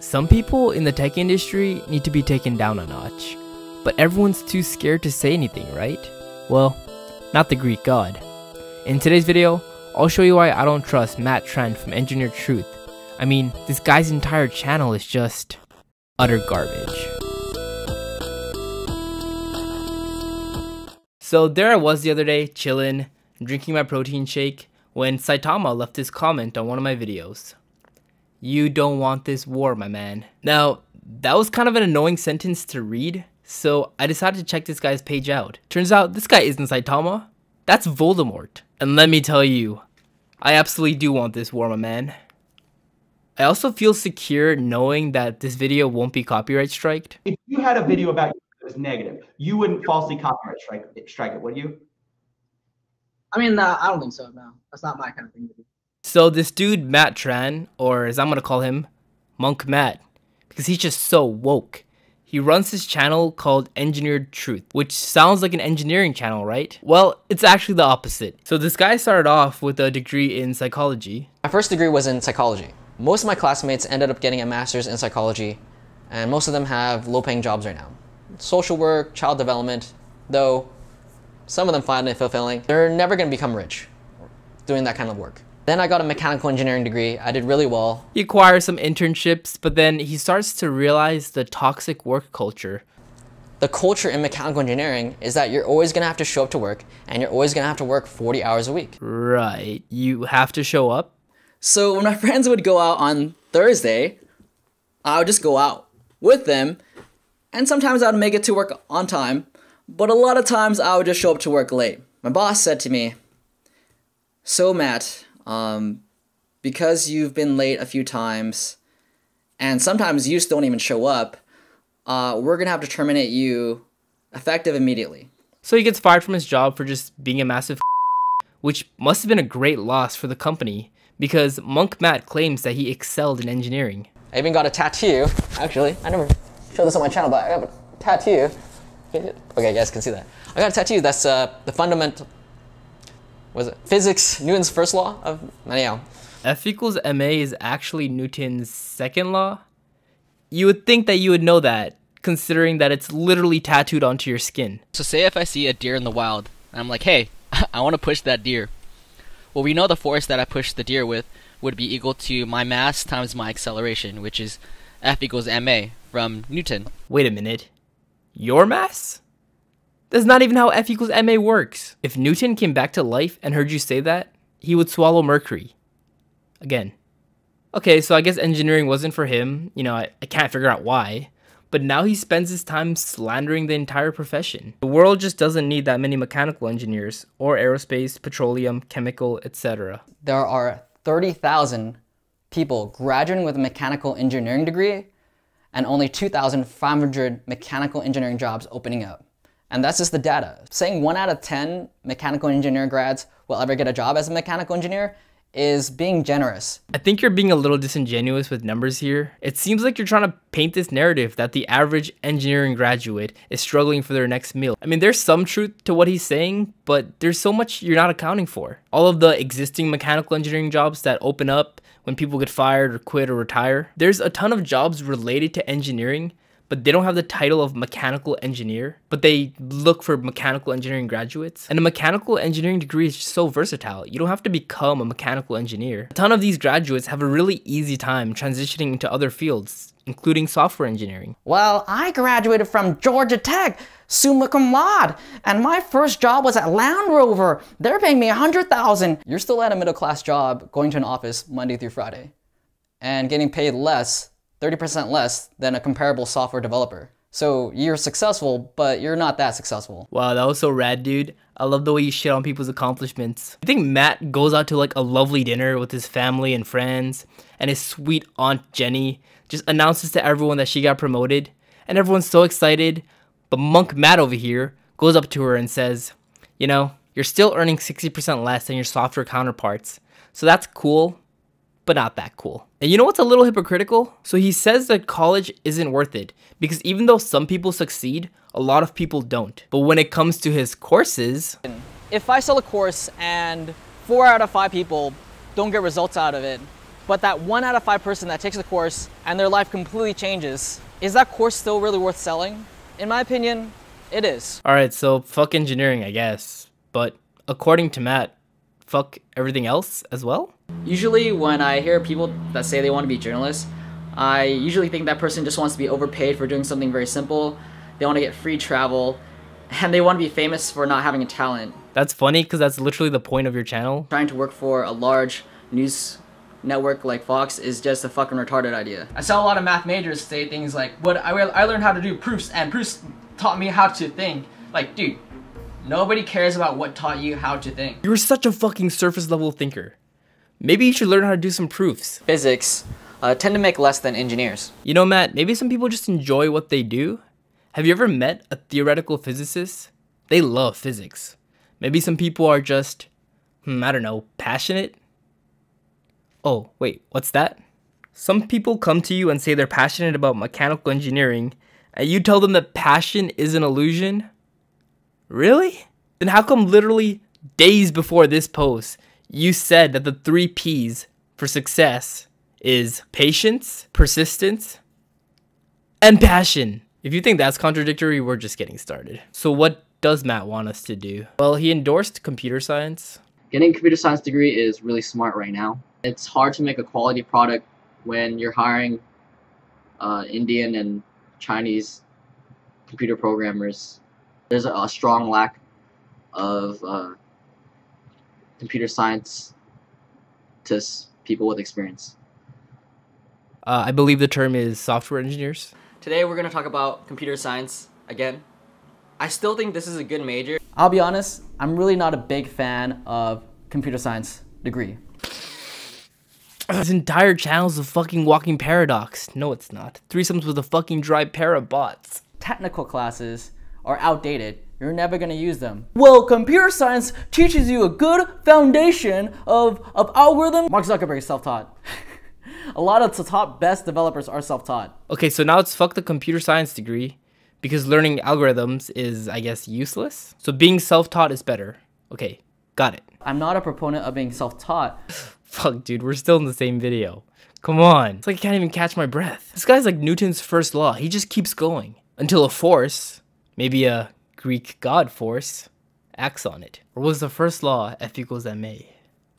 Some people in the tech industry need to be taken down a notch, but everyone's too scared to say anything, right? Well, not the Greek god. In today's video, I'll show you why I don't trust Matt Tran from Engineered Truth. I mean, this guy's entire channel is just utter garbage. So there I was the other day, chillin', drinking my protein shake, when Saitama left this comment on one of my videos. "You don't want this war, my man." Now, that was kind of an annoying sentence to read, so I decided to check this guy's page out. Turns out, this guy isn't Saitama, that's Voldemort. And let me tell you, I absolutely do want this war, my man. I also feel secure knowing that this video won't be copyright striked. If you had a video about you that was negative, you wouldn't falsely copyright strike it, would you? I mean, I don't think so, no. That's not my kind of thing to do. So this dude, Matt Tran, or as I'm gonna call him, Monk Matt, because he's just so woke. He runs his channel called Engineered Truth, which sounds like an engineering channel, right? Well, it's actually the opposite. So this guy started off with a degree in psychology. My first degree was in psychology. Most of my classmates ended up getting a master's in psychology, and most of them have low-paying jobs right now. Social work, child development, though some of them find it fulfilling. They're never gonna become rich doing that kind of work. Then I got a mechanical engineering degree. I did really well. He acquires some internships, but then he starts to realize the toxic work culture. The culture in mechanical engineering is that you're always gonna have to show up to work, and you're always gonna have to work 40 hours a week. Right, you have to show up? So when my friends would go out on Thursday, I would just go out with them, and sometimes I would make it to work on time, but a lot of times I would just show up to work late. My boss said to me, "So Matt, because you've been late a few times, and sometimes you still don't even show up, we're gonna have to terminate you effective immediately." So he gets fired from his job for just being a massive which must have been a great loss for the company, because Monk Matt claims that he excelled in engineering. I even got a tattoo. Actually, I never showed this on my channel, but I have a tattoo. Okay, you guys can see that. I got a tattoo that's the fundamental, was it physics, Newton's first law of, anyhow. F equals ma is actually Newton's second law? You would think that you would know that, considering that it's literally tattooed onto your skin. So say if I see a deer in the wild, and I'm like, hey, I want to push that deer. Well, we know the force that I push the deer with would be equal to my mass times my acceleration, which is F equals ma from Newton. Wait a minute. Your mass? That's not even how F equals ma works. If Newton came back to life and heard you say that, he would swallow mercury. Again. Okay, so I guess engineering wasn't for him. You know, I can't figure out why. But now he spends his time slandering the entire profession. The world just doesn't need that many mechanical engineers, or aerospace, petroleum, chemical, etc. There are 30,000 people graduating with a mechanical engineering degree, and only 2,500 mechanical engineering jobs opening up. And that's just the data. Saying 1 out of 10 mechanical engineering grads will ever get a job as a mechanical engineer is being generous. I think you're being a little disingenuous with numbers here. It seems like you're trying to paint this narrative that the average engineering graduate is struggling for their next meal. I mean, there's some truth to what he's saying, but there's so much you're not accounting for. All of the existing mechanical engineering jobs that open up when people get fired or quit or retire. There's a ton of jobs related to engineering, but they don't have the title of mechanical engineer, but they look for mechanical engineering graduates. And a mechanical engineering degree is just so versatile. You don't have to become a mechanical engineer. A ton of these graduates have a really easy time transitioning into other fields, including software engineering. Well, I graduated from Georgia Tech, summa cum laude, and my first job was at Land Rover. They're paying me $100,000. You're still at a middle-class job, going to an office Monday through Friday, and getting paid less, 30% less than a comparable software developer. So you're successful, but you're not that successful. Wow, that was so rad, dude. I love the way you shit on people's accomplishments. I think Matt goes out to like a lovely dinner with his family and friends, and his sweet Aunt Jenny just announces to everyone that she got promoted, and everyone's so excited. But Monk Matt over here goes up to her and says, you know, you're still earning 60% less than your software counterparts. So that's cool, but not that cool. And you know what's a little hypocritical? So he says that college isn't worth it, because even though some people succeed, a lot of people don't. But when it comes to his courses, if I sell a course and 4 out of 5 people don't get results out of it, but that 1 out of 5 person that takes the course and their life completely changes, is that course still really worth selling? In my opinion, it is. Alright, so fuck engineering, I guess. But according to Matt, fuck everything else as well? Usually when I hear people that say they want to be journalists, I usually think that person just wants to be overpaid for doing something very simple. They want to get free travel, and they want to be famous for not having a talent. That's funny because that's literally the point of your channel. Trying to work for a large news network like Fox is just a fucking retarded idea. I saw a lot of math majors say things like, "But I learned how to do proofs, and proofs taught me how to think." Like, dude, nobody cares about what taught you how to think. You're such a fucking surface level thinker. Maybe you should learn how to do some proofs. Physics tend to make less than engineers. You know, Matt, maybe some people just enjoy what they do. Have you ever met a theoretical physicist? They love physics. Maybe some people are just, I don't know, passionate? Oh, wait, what's that? Some people come to you and say they're passionate about mechanical engineering, and you tell them that passion is an illusion? Really? Then how come literally days before this post, you said that the 3 P's for success is patience, persistence, and passion? If you think that's contradictory, we're just getting started. So what does Matt want us to do? Well, he endorsed computer science. Getting a computer science degree is really smart right now. It's hard to make a quality product when you're hiring Indian and Chinese computer programmers. There's a strong lack of computer science to people with experience. I believe the term is software engineers. Today we're going to talk about computer science again. I still think this is a good major. I'll be honest, I'm really not a big fan of computer science degree. This entire channel's a fucking walking paradox. No, it's not. Threesomes with a fucking dry pair of bots. Technical classes are outdated. You're never gonna use them. Well, computer science teaches you a good foundation of algorithm. Mark Zuckerberg is self-taught. A lot of the top best developers are self-taught. Okay, so now it's fuck the computer science degree because learning algorithms is, I guess, useless. So being self-taught is better. Okay, got it. I'm not a proponent of being self-taught. Fuck, dude, we're still in the same video. Come on. It's like I can't even catch my breath. This guy's like Newton's first law. He just keeps going until a force, maybe a Greek god force, acts on it. Or was the first law F equals ma?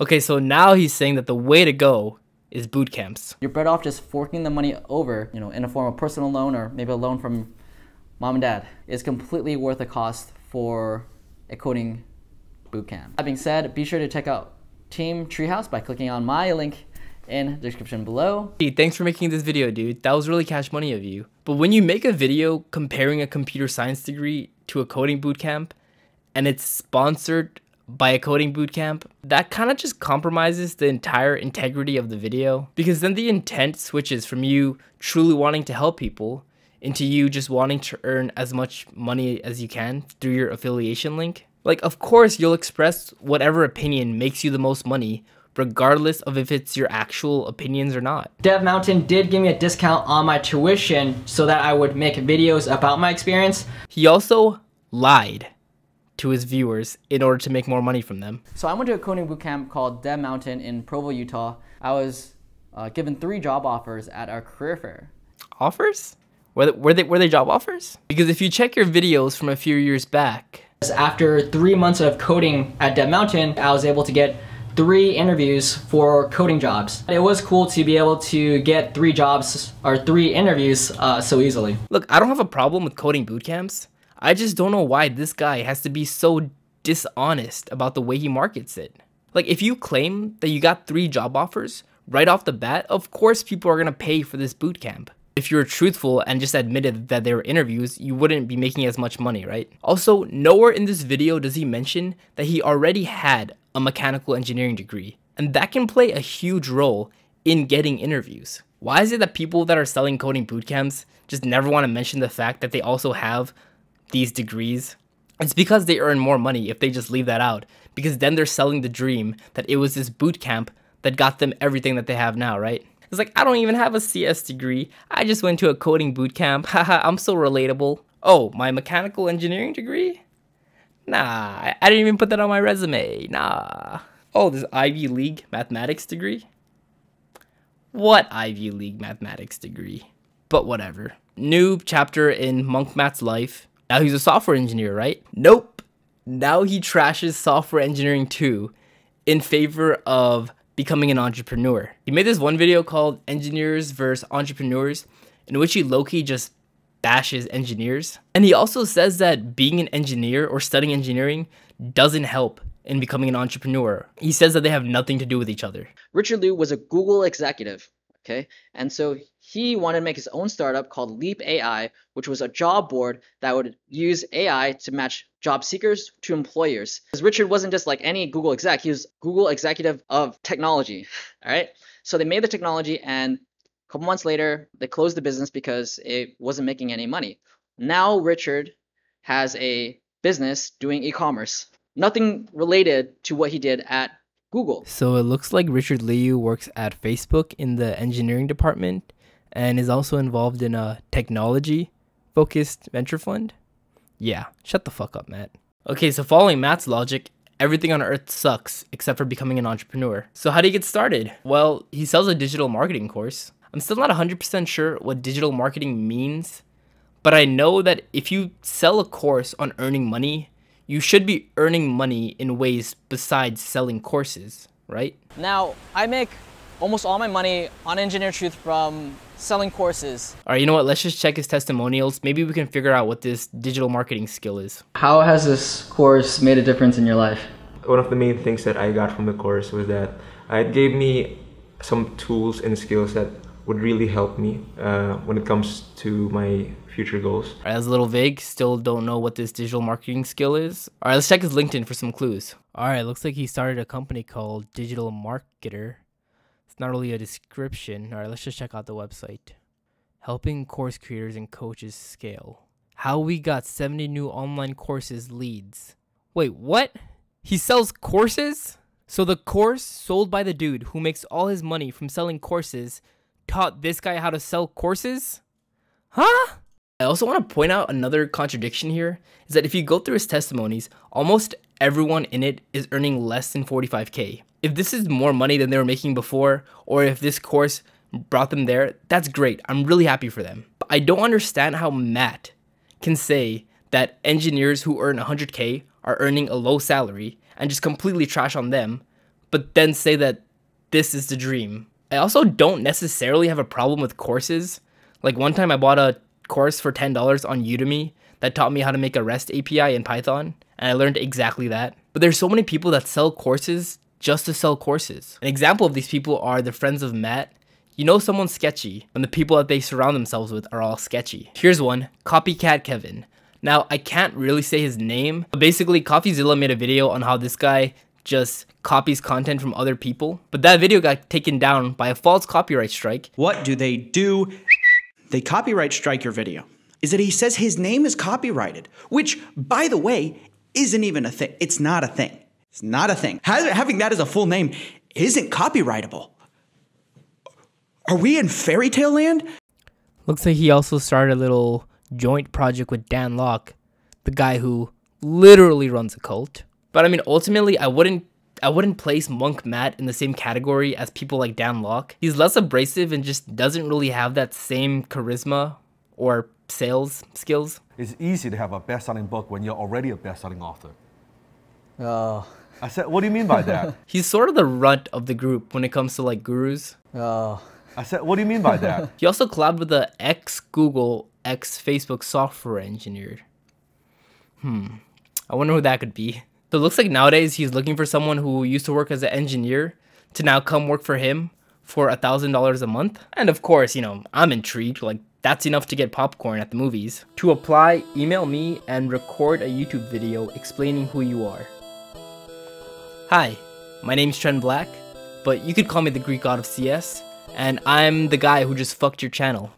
Okay, so now he's saying that the way to go is boot camps. You're better off just forking the money over, in a form of personal loan or maybe a loan from mom and dad. It's completely worth the cost for a coding bootcamp. That being said, be sure to check out Team Treehouse by clicking on my link in the description below. Hey, thanks for making this video, dude. That was really cash money of you. But when you make a video comparing a computer science degree to a coding bootcamp, and it's sponsored by a coding bootcamp, that kind of just compromises the entire integrity of the video, because then the intent switches from you truly wanting to help people into you just wanting to earn as much money as you can through your affiliation link. Like, of course you'll express whatever opinion makes you the most money, regardless of if it's your actual opinions or not. Dev Mountain did give me a discount on my tuition so that I would make videos about my experience. He also lied to his viewers in order to make more money from them. So I went to a coding bootcamp called Dev Mountain in Provo, Utah. I was given 3 job offers at our career fair. Offers? Were they job offers? Because if you check your videos from a few years back, after 3 months of coding at Dev Mountain, I was able to get 3 interviews for coding jobs. It was cool to be able to get 3 jobs or 3 interviews so easily. Look, I don't have a problem with coding bootcamps. I just don't know why this guy has to be so dishonest about the way he markets it. Like, if you claim that you got 3 job offers right off the bat, of course people are gonna pay for this bootcamp. If you were truthful and just admitted that they were interviews, you wouldn't be making as much money, right? Also, nowhere in this video does he mention that he already had a mechanical engineering degree, and that can play a huge role in getting interviews. Why is it that people that are selling coding bootcamps just never want to mention the fact that they also have these degrees? It's because they earn more money if they just leave that out, because then they're selling the dream that it was this bootcamp that got them everything that they have now, right? It's like, I don't even have a CS degree. I just went to a coding bootcamp. Haha, I'm so relatable. Oh, my mechanical engineering degree? Nah, I didn't even put that on my resume. Nah. Oh, this Ivy League mathematics degree? What Ivy League mathematics degree? But whatever. New chapter in Monk Matt's life. Now he's a software engineer, right? Nope. Now he trashes software engineering too in favor of becoming an entrepreneur. He made this one video called Engineers vs. Entrepreneurs, in which he low-key just bashes engineers. And he also says that being an engineer or studying engineering doesn't help in becoming an entrepreneur. He says that they have nothing to do with each other. Richard Liu was a Google executive, okay? And so he wanted to make his own startup called Leap AI, which was a job board that would use AI to match job seekers to employers. Because Richard wasn't just like any Google exec, he was Google executive of technology, all right? So they made the technology, and a couple months later, they closed the business because it wasn't making any money. Now Richard has a business doing e-commerce. Nothing related to what he did at Google. So it looks like Richard Liu works at Facebook in the engineering department and is also involved in a technology-focused venture fund. Yeah, shut the fuck up, Matt. Okay, so following Matt's logic, everything on earth sucks except for becoming an entrepreneur. So how do you get started? Well, he sells a digital marketing course. I'm still not 100% sure what digital marketing means, but I know that if you sell a course on earning money, you should be earning money in ways besides selling courses, right? Now, I make almost all my money on Engineer Truth from selling courses. All right, you know what? Let's just check his testimonials. Maybe we can figure out what this digital marketing skill is. How has this course made a difference in your life? One of the main things that I got from the course was that it gave me some tools and skills that would really help me when it comes to my future goals. All right, that's a little vague. Still don't know what this digital marketing skill is. All right, let's check his LinkedIn for some clues. All right, looks like he started a company called Digital Marketer. It's not really a description. All right, let's just check out the website. Helping course creators and coaches scale. How we got 70 new online courses leads. Wait, what? He sells courses? So the course sold by the dude who makes all his money from selling courses taught this guy how to sell courses? Huh? I also want to point out another contradiction here, is that if you go through his testimonies, almost everyone in it is earning less than 45K. If this is more money than they were making before, or if this course brought them there, that's great. I'm really happy for them. But I don't understand how Matt can say that engineers who earn 100K are earning a low salary and just completely trash on them, but then say that this is the dream. I also don't necessarily have a problem with courses. Like one time I bought a course for $10 on Udemy that taught me how to make a REST API in Python, and I learned exactly that. But there's so many people that sell courses just to sell courses. An example of these people are the friends of Matt. You know someone's sketchy when the people that they surround themselves with are all sketchy. Here's one, Copycat Kevin. Now, I can't really say his name, but basically CoffeeZilla made a video on how this guy just copies content from other people, but that video got taken down by a false copyright strike. What do? They copyright strike your video. Is that he says his name is copyrighted, which, by the way, isn't even a thing. It's not a thing. It's not a thing. Having that as a full name isn't copyrightable. Are we in fairy tale land? Looks like he also started a little joint project with Dan Lok, the guy who literally runs a cult. But I mean, ultimately, I wouldn't place Monk Matt in the same category as people like Dan Lok. He's less abrasive and just doesn't really have that same charisma or sales skills. It's easy to have a best-selling book when you're already a best-selling author. Oh. I said, what do you mean by that? He's sort of the runt of the group when it comes to like gurus. Oh. I said, what do you mean by that? He also collabed with the ex-Google, ex-Facebook software engineer. I wonder who that could be. So it looks like nowadays he's looking for someone who used to work as an engineer to now come work for him for $1,000 a month. And of course, you know, I'm intrigued. Like, that's enough to get popcorn at the movies. To apply, email me and record a YouTube video explaining who you are. Hi, my name's Tran Black, but you could call me the Greek god of CS, and I'm the guy who just fucked your channel.